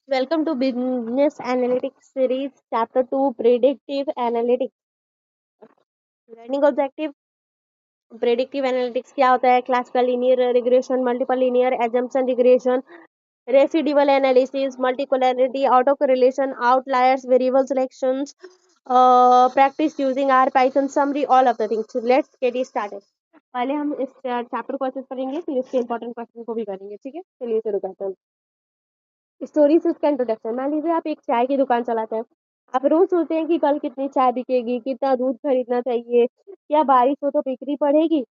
Welcome to Business Analytics Series, Chapter 2, Predictive Analytics. Learning Objective. Predictive Analytics क्या होता है? Classical Linear Regression, Multiple Linear Assumption Regression, Residual Analysis, Multicollinearity, Autocorrelation, Outliers, Variable Selections, Practice using R, Python, Summary, all of the things. So let's get it started. पहले हम इस chapter को अच्छे से पढ़ेंगे, फिर इसके इंपॉर्टेंट क्वेश्चन को भी करेंगे. ठीक है, चलिए शुरू करते हैं. स्टोरी से उसका इंट्रोडक्शन. मान लीजिए आप एक चाय की दुकान चलाते हैं. आप रोज सोचते हैं कि कल कितनी चाय बिकेगी, कितना दूध खरीदना चाहिए, क्या बारिश हो तो बिक्री बढ़ेगी.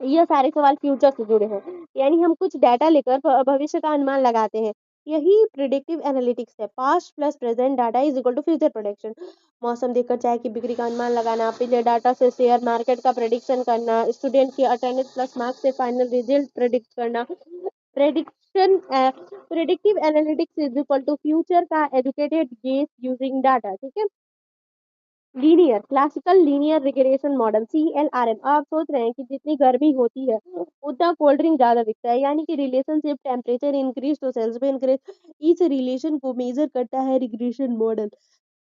ये सारे सवाल फ्यूचर से जुड़े हैं. यानी हम कुछ डाटा लेकर भविष्य का अनुमान लगाते हैं. यही प्रिडिक्टिव एनालिटिक्स है. Past plus present data is equal to future production. मौसम देखकर चाय की बिक्री का अनुमान लगाना, पिछले डाटा से शेयर मार्केट का प्रेडिक्शन करना, स्टूडेंट की अटेंडेंस प्लस मार्क्स से फाइनल रिजल्ट प्रेडिक्ट करना. Prediction predictive analytics is equal to future का एजुकेटेड गेस यूजिंग डाटा. ठीक है. Linear classical linear regression model CLRM. आप सोच रहे हैं कि जितनी गर्मी होती है उतना कोल्ड ड्रिंक ज्यादा बिकता है. यानी कि रिलेशनशिप टेम्परेचर इंक्रीज तो सेल्स भी इंक्रीज. इस रिलेशन को मेजर करता है regression model.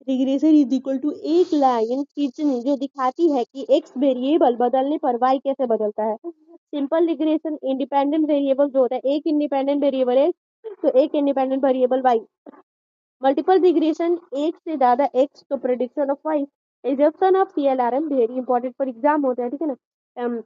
Regression is equal to एक लाइन खींचनी जो दिखाती है कि एक्स वेरिएबल बदलने पर वाई कैसे बदलता है. सिंपल रिग्रेशन इंडिपेंडेंट वेरिएबल जो होता है, एक इंडिपेंडेंट वेरिएबल है तो एक independent variable Y. Multiple regression, एक से ज्यादा एक्स तो prediction of Y. Example of CLRM very important for exam होता है. ठीक है ना.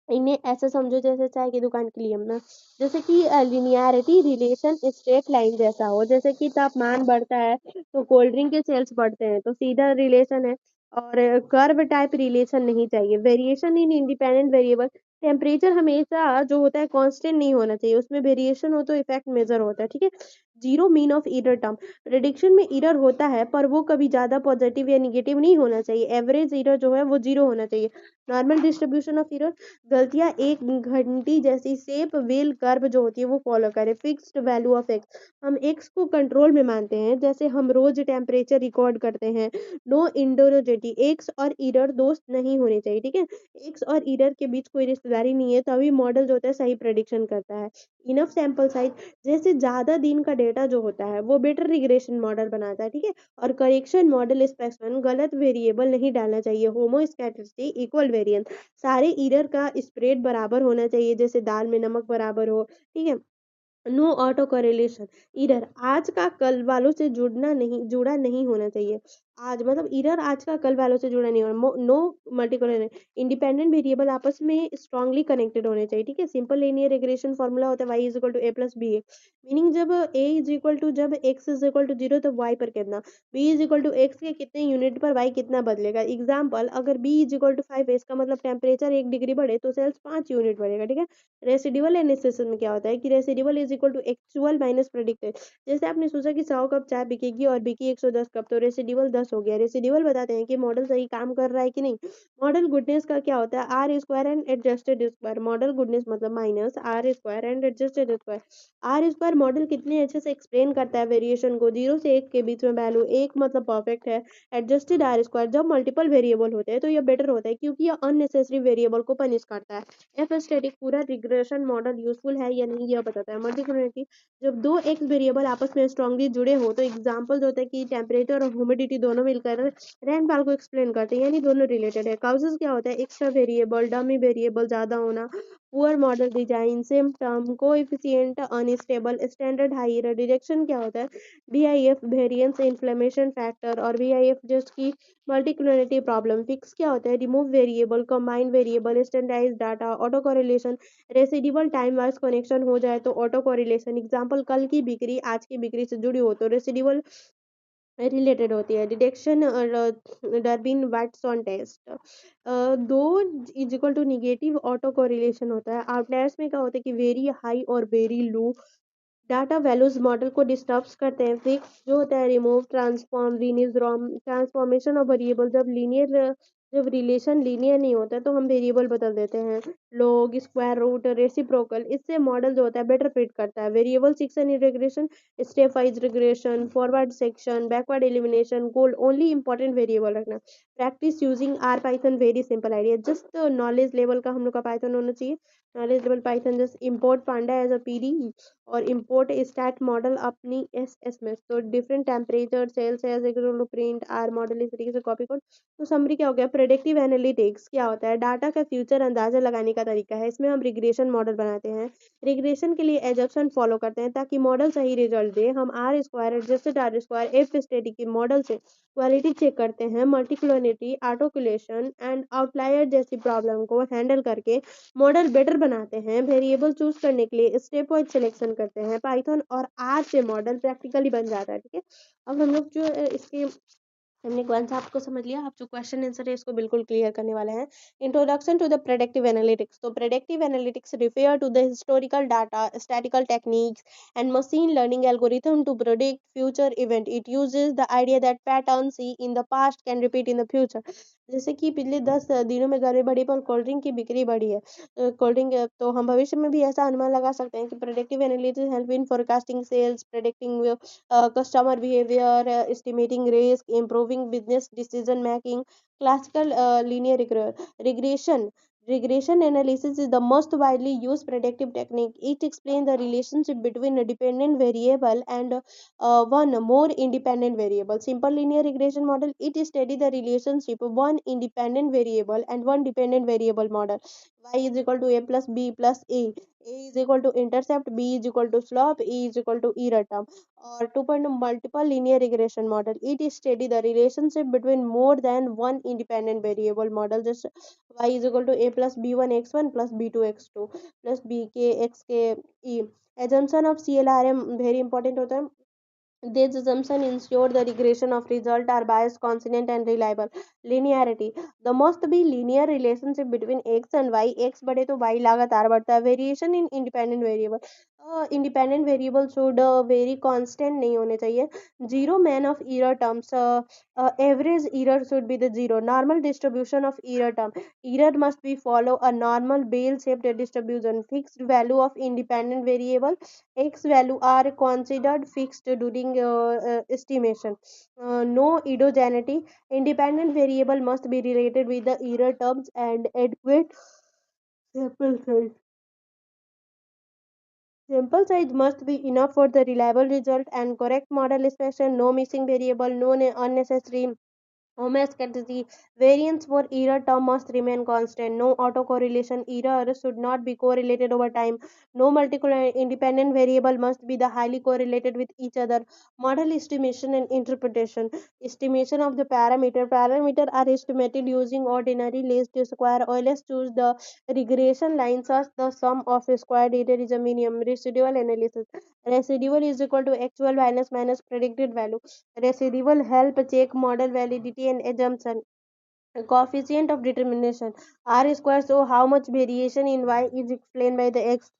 इन्हें ऐसे समझो जैसे चाय की दुकान के लिए हमने, जैसे कि लिनियरिटी रिलेशन स्ट्रेट लाइन जैसा हो. जैसे कि तापमान बढ़ता है तो कोल्ड ड्रिंक के सेल्स बढ़ते हैं, तो सीधा रिलेशन है. और कर्व टाइप रिलेशन नहीं चाहिए. Variation in independent variable. Temperature हमेशा जो होता है कांस्टेंट नहीं होना चाहिए, उसमें वेरिएशन हो तो इफेक्ट मेजर होता है. ठीक है. Zero mean of error term. Prediction में ईरर होता है पर वो कभी ज्यादा पॉजिटिव या निगेटिव नहीं होना चाहिए. एवरेज ईरर जो है वो जीरो होना चाहिए. Normal distribution of error. गलतियां एक घंटी जैसी शेप वेल कर्व जो होती है वो फॉलो करें. Fixed value of x. हम एक्स को कंट्रोल में मानते हैं, जैसे हम रोज टेम्परेचर रिकॉर्ड करते हैं. नो इंडोरोजेटी. एक्स और ईरर दोस्त नहीं होने चाहिए. ठीक है. एक्स और ईरर के बीच कोई रिश्तेदारी नहीं है, तभी मॉडल जो होता है सही प्रेडिक्शन करता है. Enough sample size. जैसे ज्यादा दिन का डेटा जो होता है वो बेटर रिग्रेशन मॉडल बनाता है. ठीक है. और करेक्शन मॉडल स्पेसिफिक. गलत वेरिएबल नहीं डालना चाहिए. होमोस्कैटरिस्टिक इक्वल वेरिएंस. सारे ईरर का स्प्रेड बराबर होना चाहिए, जैसे दाल में नमक बराबर हो. ठीक है. No auto कॉरेलेशन. ईरर आज का कल वालों से जुड़ा नहीं होना चाहिए. आज मतलब ईरर आज का कल वालों से जुड़ा नहीं होना. नो मल्टीकुलर. इंडिपेंडेंट वेरिएबल आपस में स्ट्रांगली कनेक्टेड होने चाहिए. ठीक है. सिंपल लीनियर रिग्रेशन फॉर्मूला होता है y is equal to a plus B. Meaning जब a इज इक्वल टू जब x इज इक्वल टू 0 तब y पर कितना. b is equal to x के कितने यूनिट पर y कितना बदलेगा. एग्जाम्पल, अगर b इज इक्वल टू 5 है, इसका मतलब टेम्परेचर 1 डिग्री बढ़े तो सेल्स 5 यूनिट बढ़ेगा. ठीक है. रेसिडुअल एनालिसिस में क्या होता है कि residual is equal to actual minus predicted. जैसे आपने सोचा कि 100 कप चाय बिकेगी और बिकी 110 कप, तो रेसिडुअल 10 हो गया. रेसिडुअल बताते हैं कि मॉडल सही काम कर रहा है कि नहीं. मॉडल गुडनेस का क्या होता है, R square and adjusted square. Model goodness मतलब minus R square and adjusted square. R square model कितने अच्छे से एक्सप्लेन करता है वेरिएशन को. 0 से 1 के बीच में वैल्यू 1 मतलब परफेक्ट है. एडजस्टेड आर स्क्वायर जब मल्टीपल वेरिएबल होते हैं तो यह बेटर होता है, क्योंकि यह अननेसेसरी वेरिएबल को पनिश करता है. एफ स्टैटिक पूरा रिग्रेशन मॉडल यूजफुल है या नहीं यह बताता है. मल्टीकुलरिटी. जब दो एक्स वेरिएबल आपस में स्ट्रांगली जुड़े हो तो एग्जांपल होता है कि टेम्परेचर और ह्यूमिडिटी दोनों मिलकर रेनफॉल को एक्सप्लेन करते हैं, यानी दोनों रिलेटेड है. काउजेस क्या होता है, एक्स्ट्रा वेरिएबल, डमी वेरिएबल ज्यादा होना, poor model design, same term, coefficient unstable, standard high. Detection क्या होता है, VIF वेरिएंस इन्फ्लेमेशन फैक्टर, और VIF जस्ट की मल्टीकुलरिटी प्रॉब्लम. फिक्स क्या होता है, remove variable, combine variable, standardise data, autocorrelation. Residual time wise connection हो जाए तो ऑटो कोरिलेशन. एग्जांपल, कल की बिक्री आज की बिक्री से जुड़ी हो तो रेसिडिबल रिलेटेड होती है. Detection Durbin Watson test. दो is equal to negative autocorrelation होता है. आउटलायर्स में क्या होता है कि वेरी हाई और very low data values model को डिस्टर्ब्स करते हैं. फिक्स जो होता है रिमूव, ट्रांसफॉर्म, रीनीज रॉम. ट्रांसफॉर्मेशन ऑफ वेरिएबल, जब रिलेशन लीनियर नहीं होता तो हम वेरिएबल बदल देते हैं. Log, square root, reciprocal. इससे मॉडल जो होता है बेटर फिट करता है. Variable selection regression, stepwise regression, forward selection, backward elimination. Goal only important variable रखना. Practice using R Python very simple idea, just knowledge level का हम लोग का पाइथन होना चाहिए। Knowledge level Python, just import pandas as a PD और import stat model अपनी एस में। तो different temperature sales as equal to print R model, इस तरीके से कॉपी कोड। तो समरी क्या हो गया, प्रेडिक्टिव एनालिटिक्स क्या होता है, डाटा का फ्यूचर अंदाजा लगाने का तरीका है। इसमें हम रिग्रेशन मॉडल बनाते हैं, रिग्रेशन के लिए एजप्शन फॉलो करते हैं ताकि मॉडल सही रिजल्ट दे। हम R square adjusted R square F static के मॉडल से क्वालिटी चेक करते हैं, मल्टीक्लोनिटी आर्टिकुलेशन एंड आउटलायर जैसी प्रॉब्लम को हैंडल करके मॉडल बेटर बनाते हैं। वेरिएबल चूज करने के लिए स्टेप वाइज सिलेक्शन करते हैं। पाइथन और आर से मॉडल प्रैक्टिकली बन जाता है। ठीक है, अब हम लोग जो इसके हमने कॉन्सेप्ट को समझ लिया, अब जो क्वेश्चन आंसर है इसको बिल्कुल क्लियर करने वाले हैं। Introduction to the predictive analytics. तो predictive analytics refer to the historical data, statistical techniques and machine learning algorithm to predict future event. It uses the idea that pattern seen in the past can repeat in the future. जैसे कि पिछले 10 दिनों में गर्मी बढ़ी पर cold drink की बिक्री बढ़ी है, कोल्ड ड्रिंक, तो हम भविष्य में भी ऐसा अनुमान लगा सकते हैं कि predictive analytics help in forecasting sales, predicting customer behavior, estimating risk, improving business decision making. Classical linear regression. Regression analysis is the most widely used predictive technique. It explains the relationship between a dependent variable and one more independent variable. Simple linear regression model, it studies the relationship of one independent variable and one dependent variable model. Y is equal to a plus b plus a is equal to intercept, b is equal to slope, e is equal to error term. Or 2 multiple linear regression model, it is study the relationship between more than one independent variable model. Just y is equal to a plus b1 x1 plus b2 x2 plus bk xk e. Assumption of CLRM very important होता है। This assumption ensure the regression of result are biased, consistent, and reliable. Linearity. There must be linear relationship between x and y. x बढ़े तो y लगातार बढ़ता है. Variation in independent variable. Independent variable should very constant नहीं होने चाहिए. Zero man of error terms. Average error should be the zero. Normal distribution of error term. Error must be follow a normal bell-shaped distribution. Fixed value of independent variable. X value are considered fixed during estimation. No heterogeneity. Independent variable must be related with the error terms and adequate sample size. Sample size must be enough for the reliable result and correct model expression. No missing variable, no unnecessary homoscedasticity. Variance for error term must remain constant. No autocorrelation. Error should not be correlated over time. No multiple independent variable must be the highly correlated with each other. Model estimation and interpretation. Estimation of the parameter. Parameter are estimated using ordinary least square, or let's choose the regression line such the sum of square data is a minimum. Residual analysis. Residual is equal to actual minus predicted value. Residual help check model validity and assumption. Coefficient of determination. R square, so how much variation in y is explained by the x.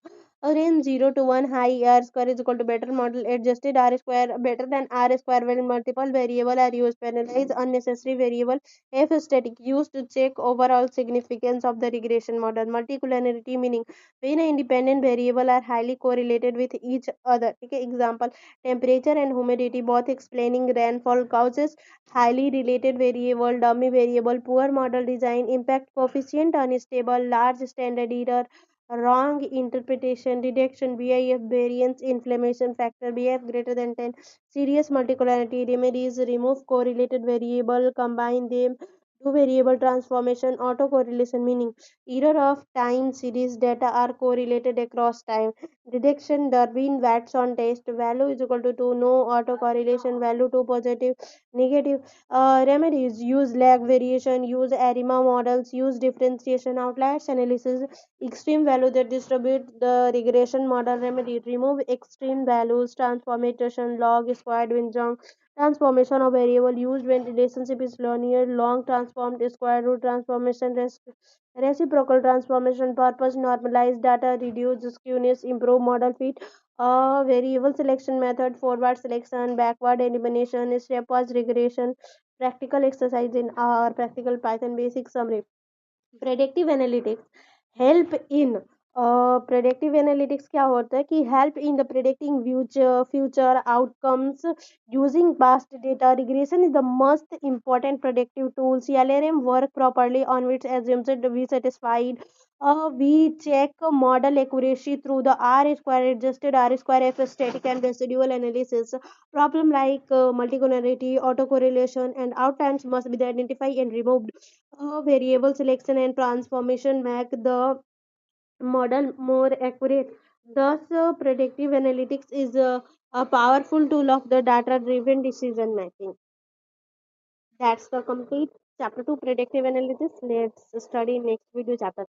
A range 0 to 1, high R square is equal to better model. Adjusted R square better than R square when multiple variable are used. Penalize unnecessary variable. F static used to check overall significance of the regression model. Multicollinearity meaning when independent variable are highly correlated with each other. Okay, example, temperature and humidity both explaining rainfall causes. Highly related variable, dummy variable, poor model design, impact coefficient unstable, large standard error, wrong interpretation, detection, BIF variance, inflammation factor, BIF greater than 10, serious multicollinearity, remedies, remove correlated variable, combine them, do variable transformation, autocorrelation meaning error of time series data are correlated across time, detection, Durbin Watson test, value is equal to 2, no autocorrelation, value 2 positive, negative. Remedies, use lag variation, use ARIMA models, use differentiation, outliers analysis, extreme value that distribute the regression model. Remedy, remove extreme values, transformation, log, squared, windjong, transformation of variable used when relationship is linear, long transformed, square root transformation, reciprocal transformation, purpose, normalize data, reduce skewness, improve model fit. Variable selection method, forward selection, backward elimination, stepwise regression, practical exercise in R, practical Python basic summary. Predictive analytics help in predictive analytics क्या होता है कि help in the predicting future outcomes using past data regression is the most important predictive tool CLRM work properly on which assumes that we satisfied we check model accuracy through the R square adjusted R square F static and residual analysis problem like multicollinearity autocorrelation and outliers must be identified and removed variable selection and transformation make the model more accurate. Thus, predictive analytics is a powerful tool of the data driven decision making. That's the complete chapter 2 predictive analytics. Let's study next video chapter